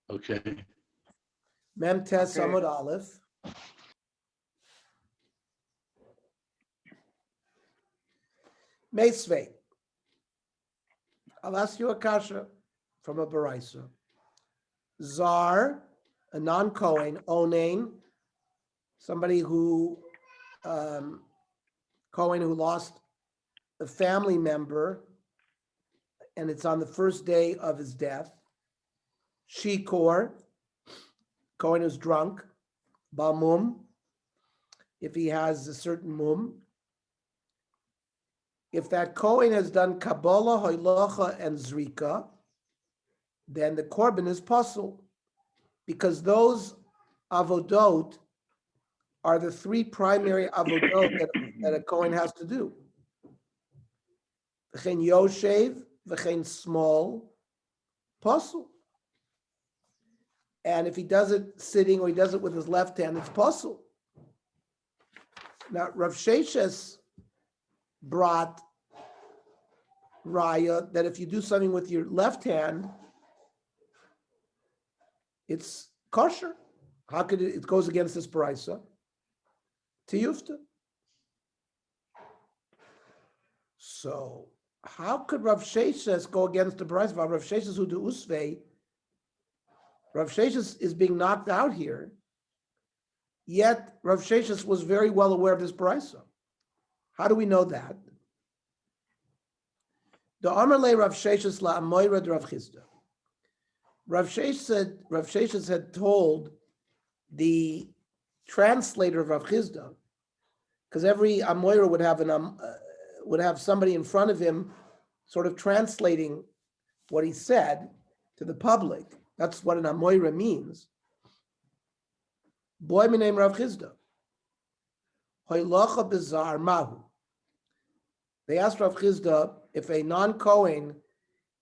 Okay. Mem Tes Amud Aleph. Meisvei. I'll ask you a kasha from a baraisa. Zar, a non-Kohen, Onain, somebody who, Kohen who lost a family member, and it's on the first day of his death. Shikor, Kohen who's drunk. Balmum, if he has a certain mum. If that Kohen has done Kabbalah, Hoilacha, and Zrika, then the Korban is puzzle, because those avodot are the three primary avodot that a Kohen has to do. V'chein Yoshev, v'chein small, puzzle. And if he does it sitting or he does it with his left hand, it's puzzle. Now, Rav Sheshes brought raya that if you do something with your left hand, it's kosher. How could it goes against this paraisa? Tiyufta. So how could Rav Sheshes go against the paraisa? Rav Sheshes who do usvei, Rav Sheshes is being knocked out here. Yet Rav Sheshes was very well aware of this paraisa. How do we know that? The Amar le Rav Sheshes la Amoira Rav Chisda. Rav Sheshes had told the translator of Rav Chisda, because every Amoira would have somebody in front of him, sort of translating what he said to the public. That's what an Amoira means. Boy, my name Rav Chisda. Hoylacha bezar mahu. They asked Rav Chisda if a non-Kohen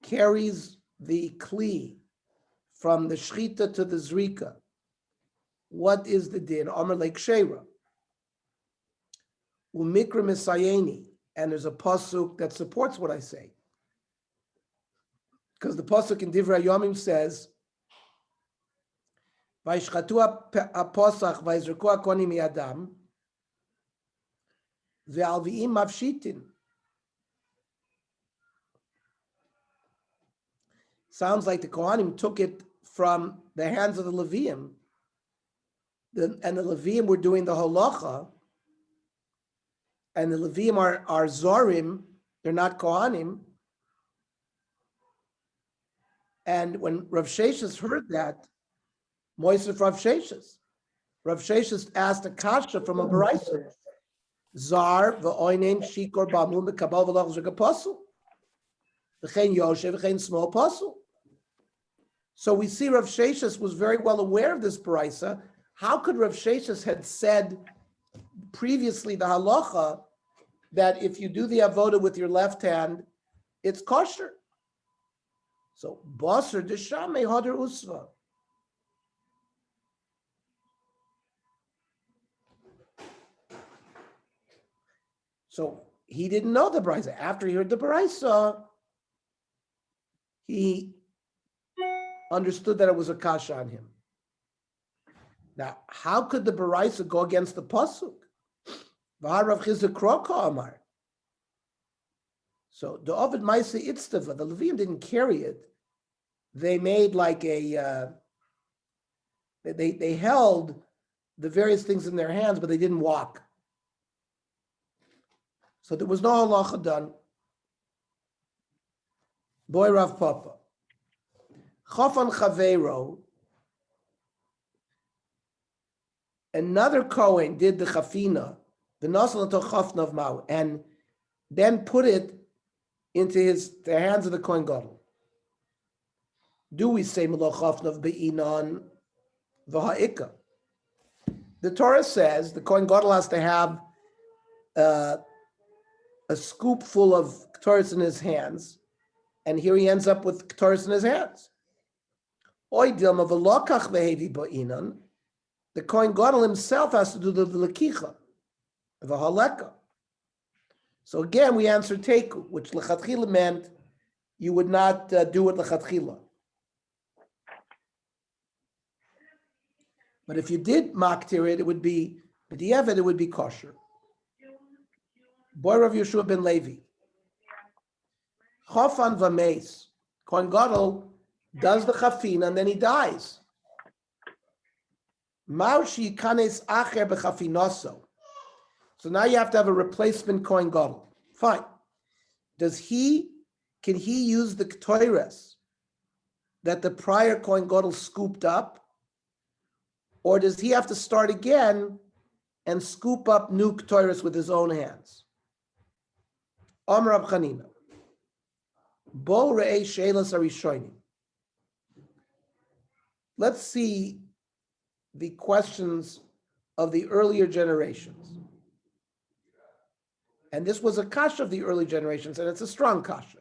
carries the kli from the shchita to the zrika, what is the din? Amar like sheira. Umikra misayeni, and there's a pasuk that supports what I say, because the pasuk in Divrei Yomim says, "Vayishchatu haposach vayizraku hakonim miyadam ve'alviim mavshitin." Sounds like the Kohanim took it from the hands of the Leviim, and the Leviim were doing the halacha, and the Leviim are Zorim, they're not Kohanim. And when Rav Sheshes heard that, Moisef Rav Sheshes asked a kasha from a baraisa. Zar v'oinen shikor b'amum b'kabal v'lach zrika pasul. V'chein Yoshev v'chein small pasul. So we see Rav Sheshes was very well aware of this baraisa. How could Rav Sheshes had said previously the halacha that if you do the avoda with your left hand, it's kosher? So basar d'shamei hadar usva. So he didn't know the baraisa. After he heard the baraisa, he understood that it was a kasha on him. Now, how could the baraisa go against the pasuk? So the Ovid Maisa Itztava, the Levium didn't carry it. They made like a, they held the various things in their hands, but they didn't walk. So there was no halacha done. Boy Rav Papa. Chafan Chaveiro, another Kohen did the chafina, the nasal to chafnav mau, and then put it into the hands of the Kohen Gadol. Do we say melo chafnav be'inan v'ha'ika? The Torah says the Kohen Gadol has to have a scoop full of ketores in his hands, and here he ends up with ketores in his hands. The Kohen Gadol himself has to do the lekicha, the haleka. So again, we answer teku, which lechatchila meant you would not do it lechatchila. But if you did maktir it, it would be b'diavad, it would be kosher. Boy Rav Yeshua ben Levi. Chofan v'meis. Kohen Gadol does the chafin and then he dies. Maushi kanes acher b'chafinoso. So now you have to have a replacement Kohen Gadol. Fine. Can he use the ktoires that the prior Kohen Gadol scooped up? Or does he have to start again and scoop up new ktoires with his own hands? Amar Rav Chanina. Bo re'ei she'elas harishonim. Let's see the questions of the earlier generations. And this was a kasha of the early generations, and it's a strong kasha.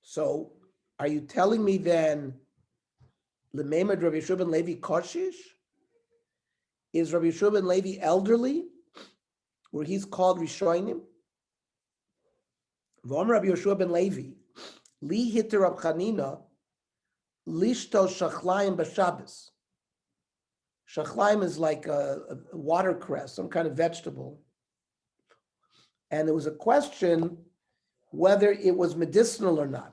So, are you telling me then, L'meimad Rabbi Yeshua ben Levi koshish? Is Rabbi Yeshua ben Levi elderly, where he's called Rishonim? V'om Rabbi Yeshua ben Levi, li hitter Rab Chanina, lishto shachlayim b'Shabbos. Shachlayim is like a watercress, some kind of vegetable. And there was a question whether it was medicinal or not.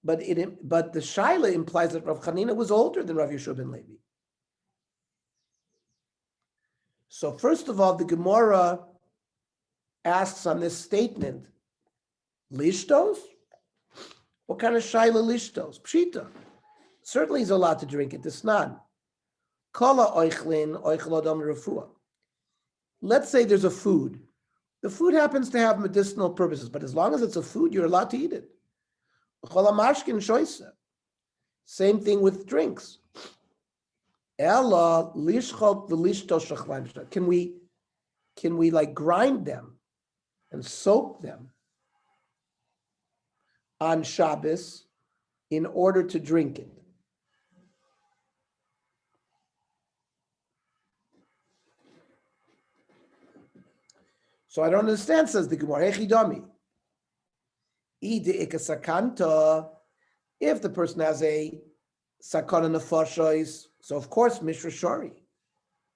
But the shaila implies that Rav Chanina was older than Rav Yeshua ben Levi. So first of all, the Gemara asks on this statement, lishtos? What kind of shaila lishtos? Pshita. Certainly he's allowed to drink it. Tisnan. Kala oichlin oichel adam refuah. Let's say there's a food. The food happens to have medicinal purposes, but as long as it's a food, you're allowed to eat it. Same thing with drinks. Ella lishchot v'lishto shachlayim. Can we like grind them and soak them on Shabbos in order to drink it? So I don't understand, says the Gemara. Echidami. If the person has a sakana nefashos, so of course mishra shari.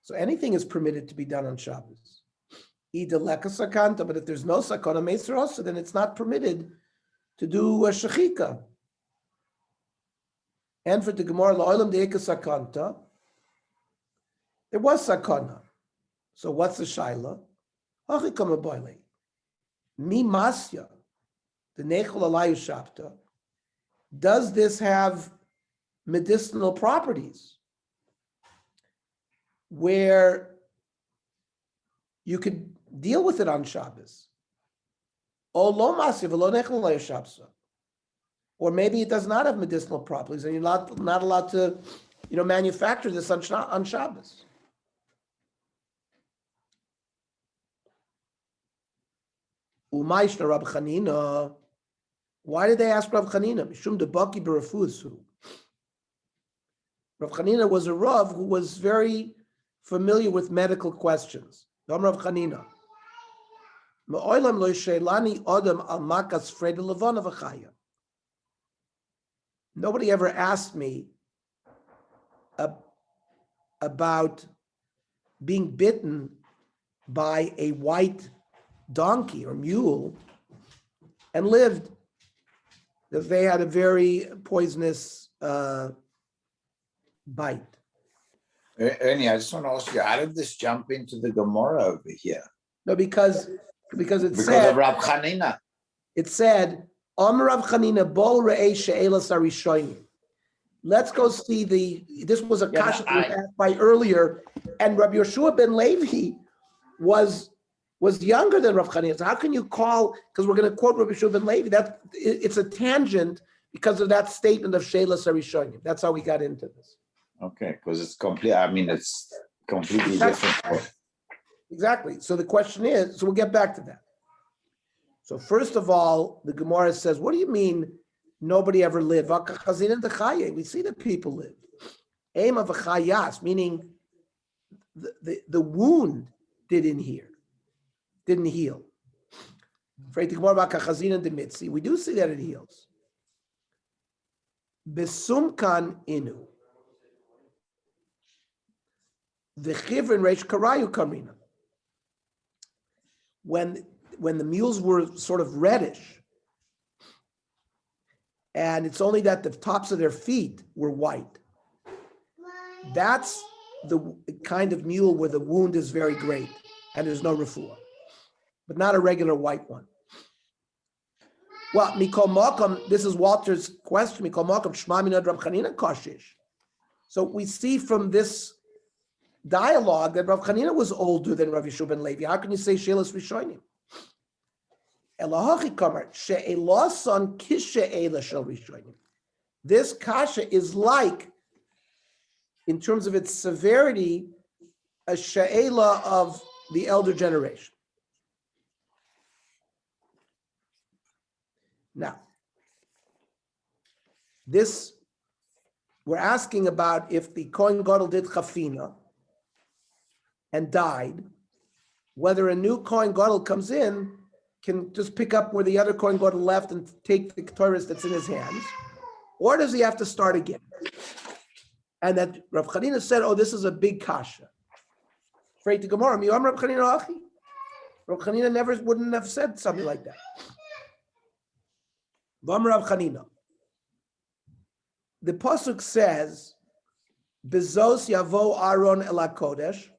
So anything is permitted to be done on Shabbos. But if there's no sakana meisr also, then it's not permitted to do a shechika. And for the Gemara la'olam de'eka sakanta, there was sakana. So what's the shaila? Mi masya, the nechol alayu shapta. Does this have medicinal properties where you could deal with it on Shabbos? Or maybe it does not have medicinal properties, and you're not allowed to, manufacture this on Shabbos. Umayshna Rab Chanina. Why did they ask Rav Chanina? Mishum debaki b'refuasu. Rav Chanina was a Rav who was very familiar with medical questions. Dam Rav Chanina. Me'olam lo sheilani adam al makas freda levana v'chaya. Nobody ever asked me about being bitten by a white donkey or mule and lived. That they had a very poisonous bite. Ernie, I just want to ask you, how did this jump into the Gemara over here? No, because it Because said of Rab Chanina. It said, Amar Rav Chanina bol re'ei she'elas harishonim. Let's go see this was a kasha we asked by earlier, and Rabbi Yeshua ben Levi was younger than Rav Chanina. So how can you call, because we're going to quote Rabbi Yeshua ben Levi, it's a tangent because of that statement of she'elas harishonim. That's how we got into this. Okay, because it's it's completely different. Exactly. So the question is, so we'll get back to that. So first of all, the Gemara says, what do you mean nobody ever lived? We see that people live. Aim of a chayas, meaning the wound didn't heal. We do see that it heals. Besumkan inu. The chivrin reish karayu kamina. When the mules were sort of reddish, and it's only that the tops of their feet were white. That's the kind of mule where the wound is very great and there's no refuah, but not a regular white one. Well, mikol makam, this is Walter's question. Mikol makam shma minad Rav Chanina kashish. So we see from this dialogue that Rav Chanina was older than Rav Yeshua ben Levi. How can you say Shelas Rishonim? Elahachi kamar she'elasan kishe'ela shel Rishonim. This kasha is like, in terms of its severity, a she'ela of the elder generation. Now, this, we're asking about if the Kohen Gadol did chafina and died, whether a new Kohen Gadol comes in, can just pick up where the other Kohen Gadol left and take the Torah that's in his hands, or does he have to start again? And that Rav Chanina said, oh, this is a big kasha. Straight to Gemara, Miyam Rav Chanina Achi. Rav Chanina never wouldn't have said something like that. Vam Rav Chanina. The pasuk says, "Bezos yavo Aaron el hakodesh,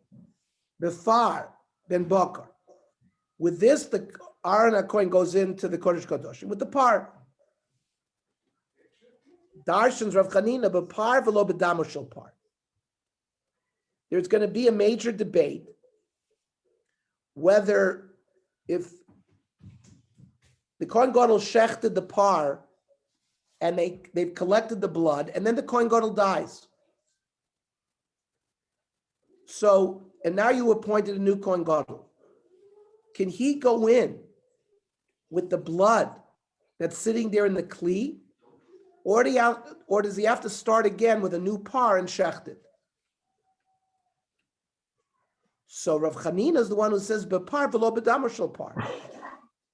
befar ben bakar." With this, the Aaron HaKohen goes into the Kodesh Kadoshim with the par. Darshans Rav Chanina b'par v'lo b'damo shel par. There's going to be a major debate whether if the Kohen Gadol shechted the par and they've collected the blood, and then the Kohen Gadol dies. So, and now you appointed a new Kohen Gadol. Can he go in with the blood that's sitting there in the kli, or does he have to start again with a new par and shecht it? So Rav Chanina is the one who says b'par v'lo b'damo shel par.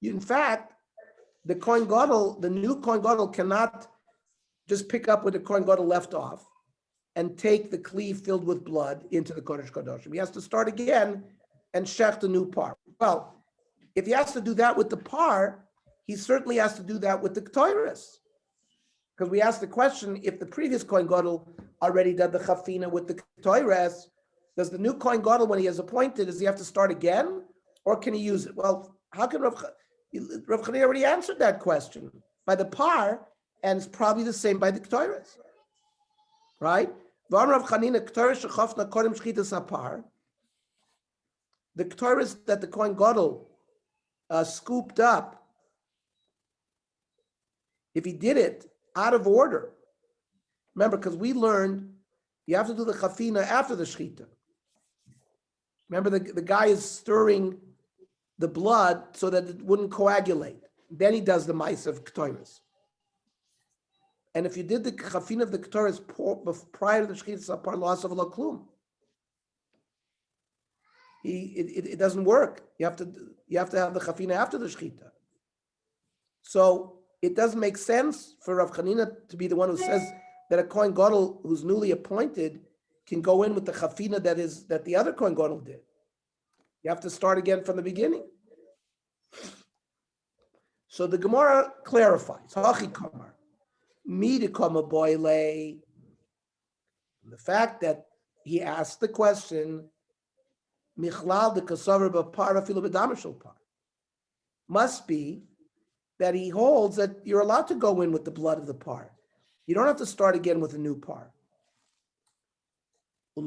In fact, the Kohen Gadol, the new Kohen Gadol, cannot just pick up where the Kohen Gadol left off and take the kli filled with blood into the Kodesh Kadoshim. He has to start again and shecht a new par. Well, if he has to do that with the par, he certainly has to do that with the ktoiris. Because we asked the question, if the previous Kohen Gadol already did the chafina with the ktoiris, does the new Kohen Gadol, when he is appointed, does he have to start again, or can he use it? Well, how can Rav Chanina already answered that question by the par, and it's probably the same by the ktoiris, right? Rav Chanina ktoiris shechafna kodem shchitas hapar. The ktoiris that the Kohen Gadol scooped up, if he did it out of order, remember, because we learned you have to do the chafina after the shchita. Remember, the guy is stirring the blood so that it wouldn't coagulate. Then he does the mice of ktoiris. And if you did the chafina of the ktoiris prior to the shchita, par loss of la klum. It doesn't work. You have to have the chafina after the shchita. So it doesn't make sense for Rav Chanina to be the one who says that a Kohen Gadol who's newly appointed can go in with the chafina that the other Kohen Gadol did. You have to start again from the beginning. So the Gemara clarifies. Hachi kamar, midikama boile. The fact that he asked the question, michlal de kasavar b'par afilu b'damo shel par, must be that he holds that you're allowed to go in with the blood of the par. You don't have to start again with a new par. And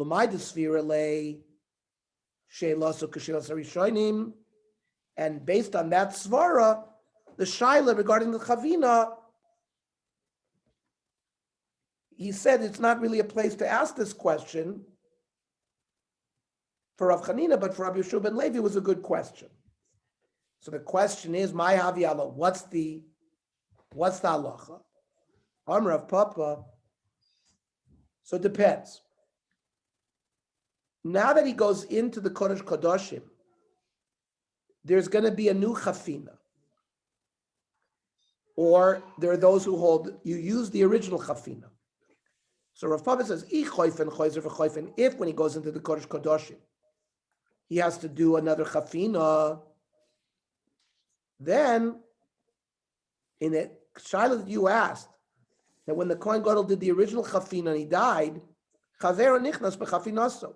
based on that svara, the shaila regarding the chavina, he said it's not really a place to ask this question for Rav Chanina, but for Rabbi Yeshua ben Levi it was a good question. So the question is, my haviyala, what's the halacha? Amar of Papa. So it depends. Now that he goes into the Kodesh Kadoshim, there's going to be a new chafina. Or there are those who hold you use the original chafina. So Rav Papa says, if when he goes into the Kodesh Kodashim, he has to do another chafina, then in a Shiloh that you asked, that when the Kohen Gadol did the original chafina and he died, Chavera nichnas b'chafinaso.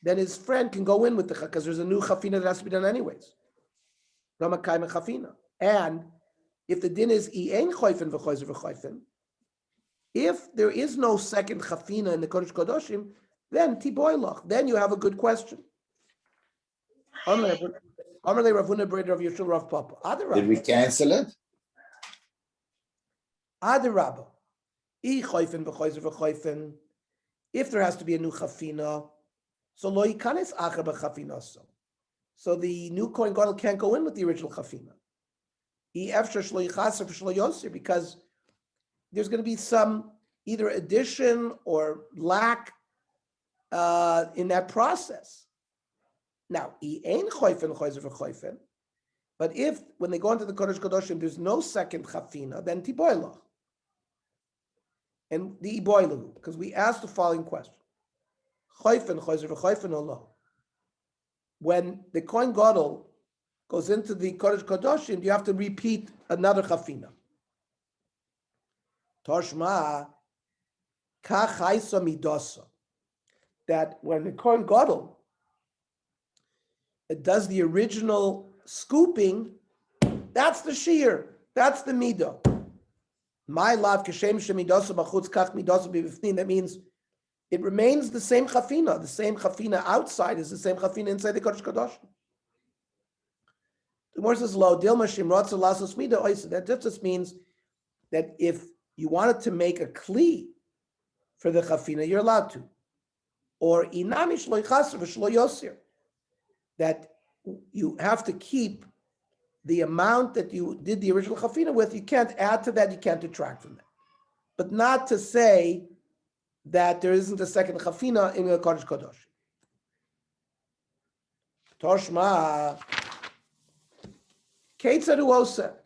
Then his friend can go in with the because there's a new chafina that has to be done anyways. Ramakai chafina. And if the din is ein choifen v'choizer v'choifen, if there is no second chafina in the Kodesh Kodashim, then tiboilach. Then you have a good question. Amarle Ravuna Breder of Yeshua Rav Papa. Did we cancel it? Adarabba. If there has to be a new chafina, so lo yikanes acher b'chafinaso. So the new Kohen Gadol can't go in with the original chafina. Because there's going to be some either addition or lack in that process. Now, but if when they go into the Kodesh Kodashim, there's no second chafina, then tiboilach. And the iboilahu, because we asked the following question: when the Kohen Gadol goes into the Kodesh Kodashim, you have to repeat another chafina. Toshma kachaisa midasa. That when the Kohen Gadol does the original scooping, that's the shear, that's the midah. My love kashem shemidasa b'chutz kach midasa b'bifnim. That means it remains the same chafina. The same chafina outside is the same chafina inside the Kodesh Kodashim. The Gemara says, "Lo dilma shimratza lasos midah oisa." That just means that if you wanted to make a kli for the chafina, you're allowed to. Or inami shlo yichaser v'shlo yosir. That you have to keep the amount that you did the original chafina with. You can't add to that. You can't detract from that. But not to say that there isn't a second chafina in the Kodesh Kodosh. Toshma Ketzadu Osa.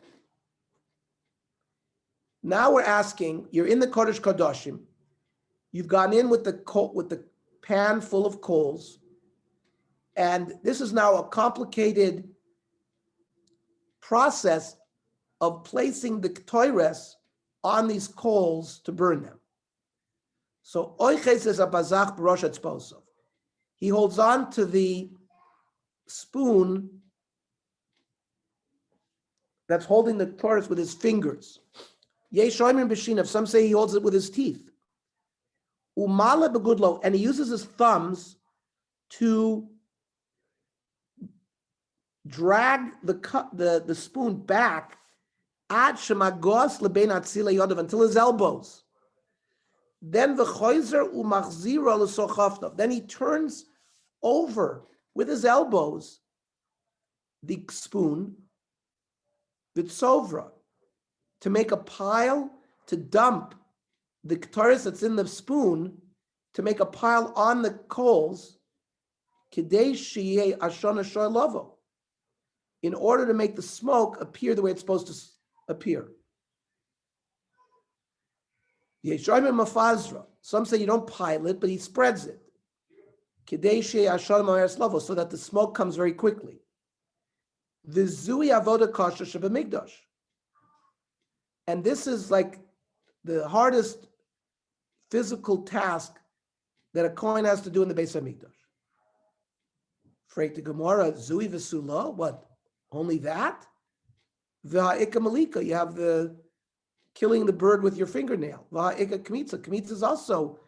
Now we're asking, you're in the Kodesh Kodoshim, you've gone in with the pan full of coals, and this is now a complicated process of placing the ktoires on these coals to burn them. So Oiches is a bazach b'rosh etzbosov. He holds on to the spoon that's holding the ktoires with his fingers. Yeshoimim b'shinav. Some say he holds it with his teeth. Umala begudlo, and he uses his thumbs to drag the spoon back ad shemagos lebein atzila yodav, until his elbows. Then the choizer umachzira l'sochafnav. Then he turns over with his elbows the spoon v'tzovra, to make a pile, to dump the ktaris that's in the spoon, to make a pile on the coals, kidei sheyeh ashana shoylavo, in order to make the smoke appear the way it's supposed to appear. Yeshoimim mafazra. Some say you don't pile it, but he spreads it. Kidei sheyeh ashana ma'aris lavo, so that the smoke comes very quickly. V'zui avoda kasher shebamigdash. And this is like the hardest physical task that a Kohen has to do in the Beis Hamikdash. Freit the Gemara, Zui v'sula, what? Only that? V'ha'ika malika, you have the killing the bird with your fingernail. V'ha'ika kmitza. Kmitza is also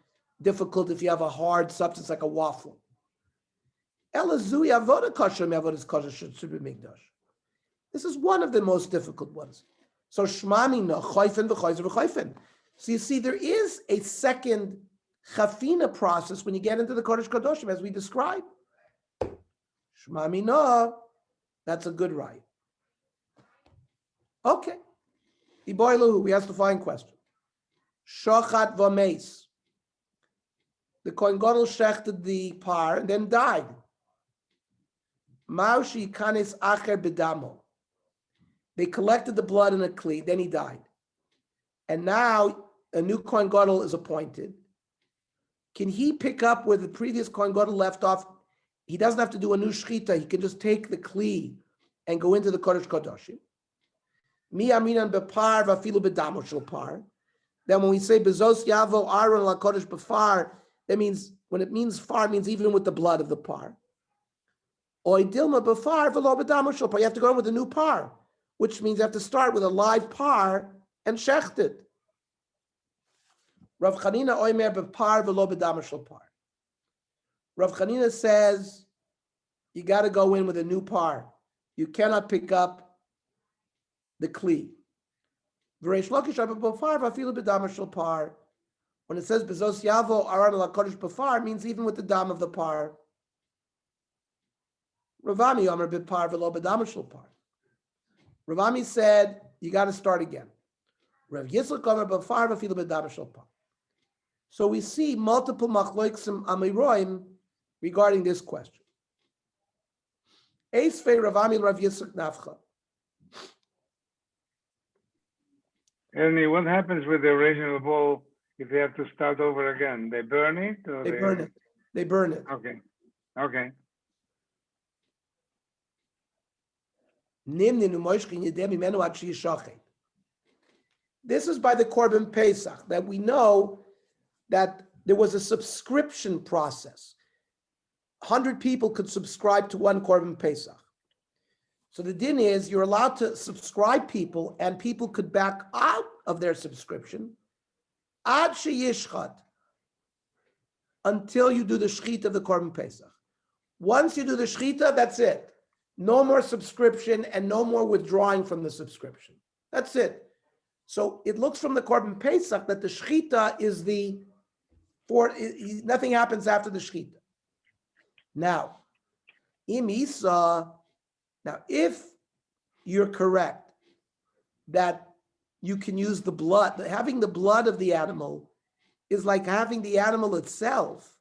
difficult if you have a hard substance like a waffle. Ela zui avoda kasher me'avodas kasher should be mikdash. This is one of the most difficult ones. So shmamina chayfen v'chayzer v'chayfen. So you see, there is a second chafina process when you get into the Kodesh Kodoshim, as we described. Shmamina, that's a good right. Okay. Iboilu, we asked the following question. Shochat v'meis. The Kohen Gadol shechted the par and then died. Maushi kanis acher bedamo. They collected the blood in a kli, then he died. And now a new Kohen Gadol is appointed. Can he pick up where the previous Kohen Gadol left off? He doesn't have to do a new shchita. He can just take the kli and go into the Kodesh Kodashim. Mi aminan bepar vafilu bedamo shel par. Then when we say bezos yavo aron la Kodesh befar, that means when it means far, it means even with the blood of the par. Oy dilma befar velo bedamo shel par. You have to go in with a new par, which means you have to start with a live par and shecht it. Rav Chanina oimer bepar velo bedamo shel par. Rav Chanina says you got to go in with a new par. You cannot pick up the kli. When it says bezos yavo aran la kodesh befar, means even with the dam of the par. Ravami omer bepar velo bedam shel par. Ravami said you got to start again. Rav Yitzchak omer befar vafilu bedam shel par. So we see multiple machloiksim amiroim regarding this question. Eisvei Ravami Rav Yitzchak nafcha. Ernie, what happens with the original bowl if they have to start over again? They burn it? Or They burn it. They burn it. Okay. Okay. This is by the Korban Pesach that we know that there was a subscription process. 100 people could subscribe to one Korban Pesach. So the din is you're allowed to subscribe people and people could back out of their subscription ad sheyishchat, until you do the shechita of the Korban Pesach. Once you do the shechita, that's it. No more subscription and no more withdrawing from the subscription. That's it. So it looks from the Korban Pesach that the shechita is nothing happens after the shechita. Now, if you're correct that you can use the blood, having the blood of the animal is like having the animal itself,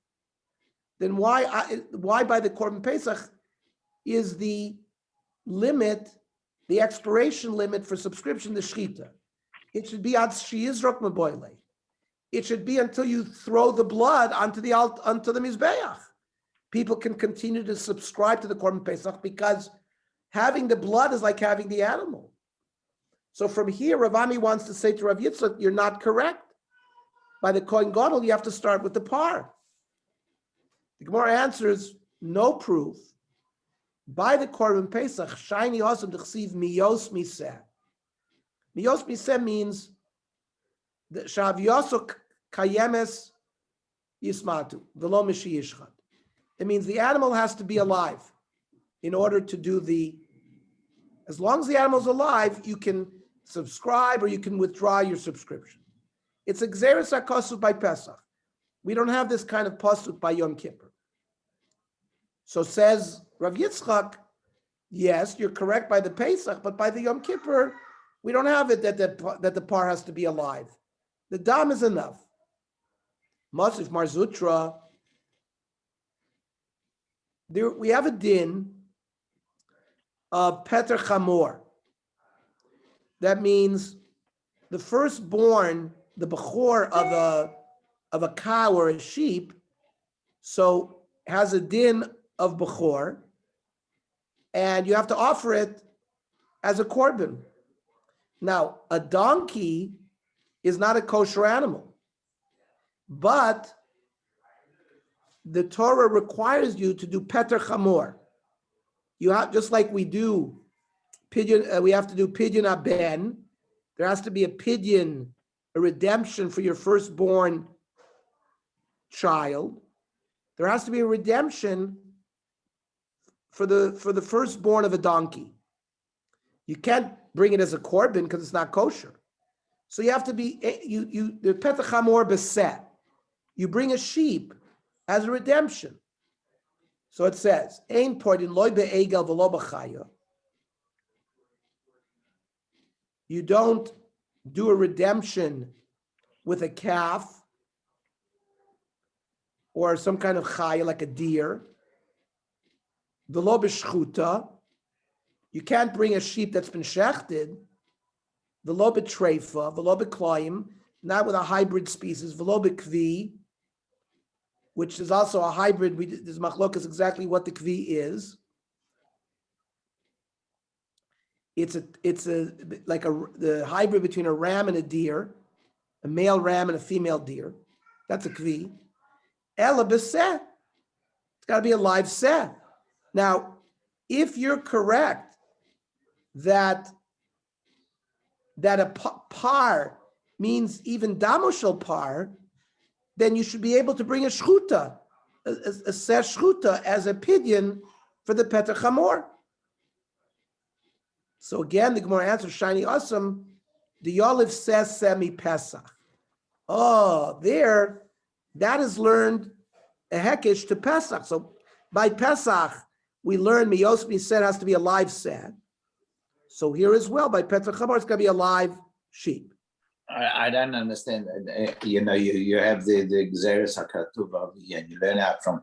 then why by the Korban Pesach is the limit, the expiration limit for subscription to shechita? It should be ad sheyizrok meboile. It should be until you throw the blood onto the mizbeach. People can continue to subscribe to the Korban Pesach because having the blood is like having the animal. So from here, Ravami wants to say to Rav Yitzchak, you're not correct. By the Kohen Gadol, you have to start with the par. The Gemara answers, no proof. By the Korban Pesach, shiny osam d'chsiv miyos miseh. Miyos miseh means that shav yosok kayemes yismatu v'lo mishi yishchad. It means the animal has to be alive in order to do as long as the animal's alive, you can subscribe or you can withdraw your subscription. It's a gzeres hakosuf by Pesach. We don't have this kind of pasuk by Yom Kippur. So says Rav Yitzchak, yes, you're correct by the Pesach, but by the Yom Kippur, we don't have it that the par has to be alive. The dam is enough. Masif Marzutra, we have a din of Peter Chamor. That means the firstborn, the bechor of a cow or a sheep, so has a din of bechor, and you have to offer it as a korban. Now, a donkey is not a kosher animal, but the Torah requires you to do Peter Chamor. You have, just like we do pidyon, we have to do pidyon aben. There has to be a pidyon, a redemption for your firstborn child. There has to be a redemption for the firstborn of a donkey. You can't bring it as a korban because it's not kosher. So you have to be the Petach Hamor beset. You bring a sheep as a redemption. So it says, Ein poidin loy be'egel v'lo b'chaya. You don't do a redemption with a calf or some kind of chaya like a deer. V'lo b'shchuta, You can't bring a sheep that's been shechted, v'lo b'treifa, v'lo b'kloim, not with a hybrid species, v'lo b'kvi, which is also a hybrid. This machlok is exactly what the kvi is. It's the hybrid between a ram and a deer, a male ram and a female deer. That's a kvi. Ela b'seh. It's got to be a live seh. Now, if you're correct that a par means even damoshel par, then you should be able to bring a shchuta, a seh shchuta as a pidyon for the Petach Hamor. So again, the Gemara answers, Shiny Awesome, the Yoliv says Semi Pesach. Oh, there, that is learned a hekesh to Pesach. So by Pesach, we learn Miyosmi said has to be a live set. So here as well, by Petach Hamor, it's going to be a live sheep. I don't understand. You have the Gzeres HaKatuv over here, and you learn out from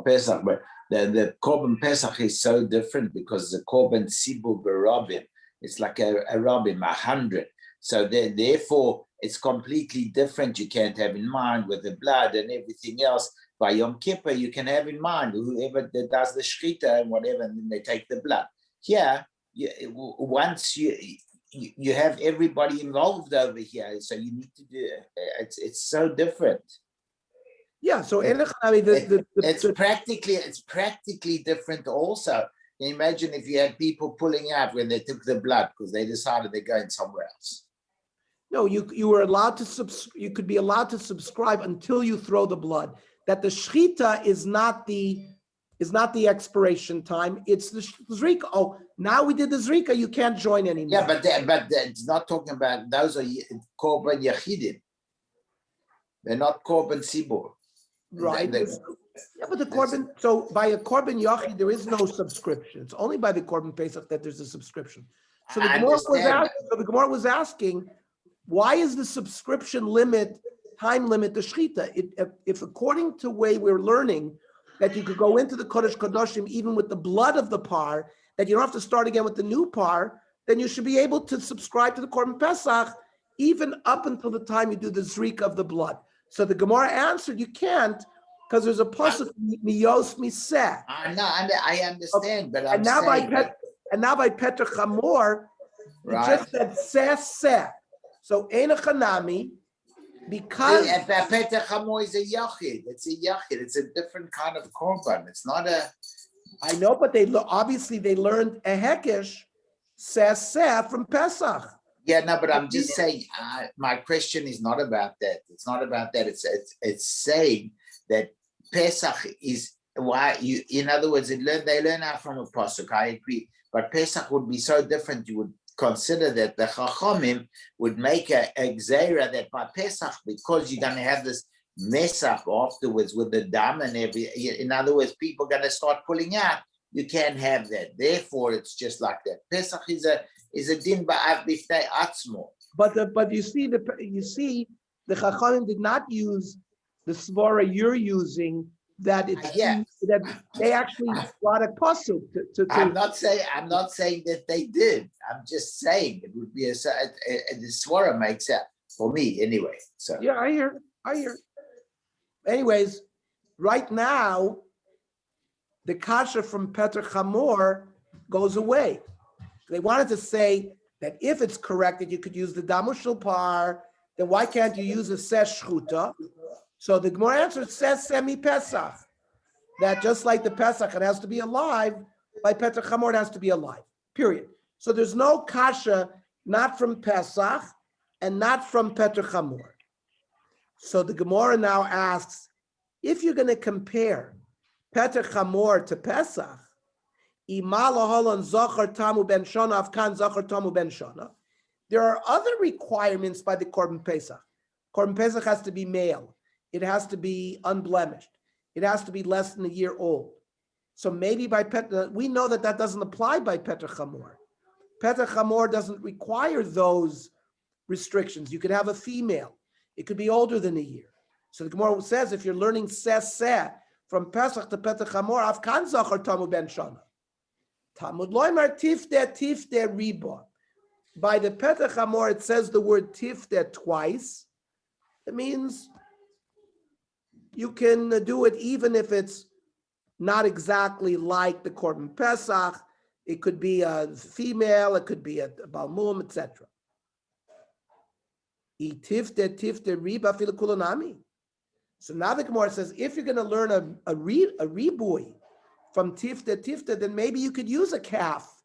Pesach, but the Korban Pesach is so different because the Korban Sibur Berabim, it's like a Rabim, 100. So therefore, it's completely different. You can't have in mind with the blood and everything else. By Yom Kippur, you can have in mind whoever does the shchita and whatever, and then they take the blood. Here, once you have everybody involved over here, so you need to do it's so different. Yeah, so it's practically different also. Can you imagine if you had people pulling out when they took the blood because they decided they're going somewhere else? No, you were allowed to you could be allowed to subscribe until you throw the blood. That the shchita is not the expiration time, it's the zrika. Oh, now we did the zrika, you can't join anymore. Yeah, but it's not talking about, those are korban yachidim. They're not korban sibur. Right. Yeah, but the korban, so by a korban yachid, there is no subscription. It's only by the korban pesach that there's a subscription. So the Gemara was asking, why is the subscription time limit the shchita? If according to the way we're learning, that you could go into the Kodesh Kodashim even with the blood of the par, that you don't have to start again with the new par, then you should be able to subscribe to the Korban Pesach even up until the time you do the zrika of the blood. So the Gemara answered, you can't, because there's a pasuk miyos miseh. I understand, but and now by Petach Hamor, it just said seh. So ein chanami. Because Petach Hamor is a yachid. It's a yachid. It's a different kind of korban. It's not a. I know, but obviously they learned a hekesh seh from Pesach. Yeah, no, but I'm just saying. My question is not about that. It's not about that. It's saying that Pesach is why you. In other words, they learn out from a pasuk. I agree, but Pesach would be so different. You would consider that the Chachamim would make a gzeira that by Pesach, because you're going to have this mesach afterwards with the dam and in other words, people are going to start pulling out. You can't have that. Therefore, it's just like that. Pesach is a din ba'av b'ftei atzmo. But you see the Chachamim did not use the svara you're using. That they actually brought a pasuk to. I'm not saying that they did. I'm just saying it would be the swara makes that for me anyway. So yeah, I hear. Anyways, right now, the kasha from Petach Hamor goes away. They wanted to say that if it's correct that you could use the damushel par, then why can't you use a sesh shchuta? So the Gemara answer says semi Pesach, that just like the Pesach, it has to be alive. By Petach Hamor, it has to be alive. Period. So there's no kasha, not from Pesach and not from Petach Hamor. So the Gemara now asks, if you're going to compare Petach Hamor to Pesach, there are other requirements by the Korban Pesach. Korban Pesach has to be male. It has to be unblemished. It has to be less than a year old. So maybe by we know that doesn't apply by Petach Hamor. Petach Hamor doesn't require those restrictions. You could have a female. It could be older than a year. So the Gemara says if you're learning seh from Pesach to Petach Hamor, afkan zachar tamu ben shana. Talmud loymar tifte riba. By the Petach Hamor, it says the word tifte twice. It means you can do it even if it's not exactly like the Korban Pesach. It could be a female, it could be a balmum, etc. Tifte riba fil kulanami. So now the Gemara says, if you're going to learn a ribui from tifte, then maybe you could use a calf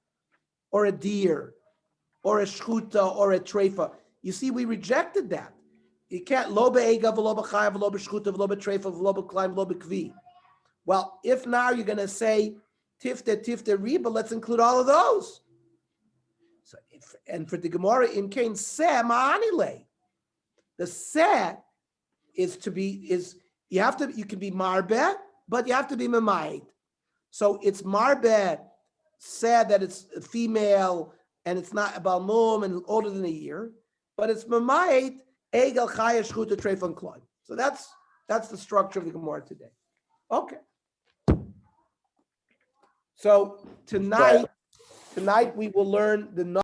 or a deer or a shchuta or a treifa. You see, we rejected that. You can't lo be'ega v'lo b'chayav v'lo b'shchuta v'lo b'treifa v'lo b'klayim v'lo b'kvi. Well, if now you're going to say tifte riba, let's include all of those. So, and for the Gemara in Cain, se ma'anile. The se is you can be marbe, but you have to be mamayit. So it's marbe, said that it's a female and it's not a balmum and older than a year, but it's mamayit egel chaya shchuta treif and kloim. So that's the structure of the Gemara today. Okay. So tonight we will learn the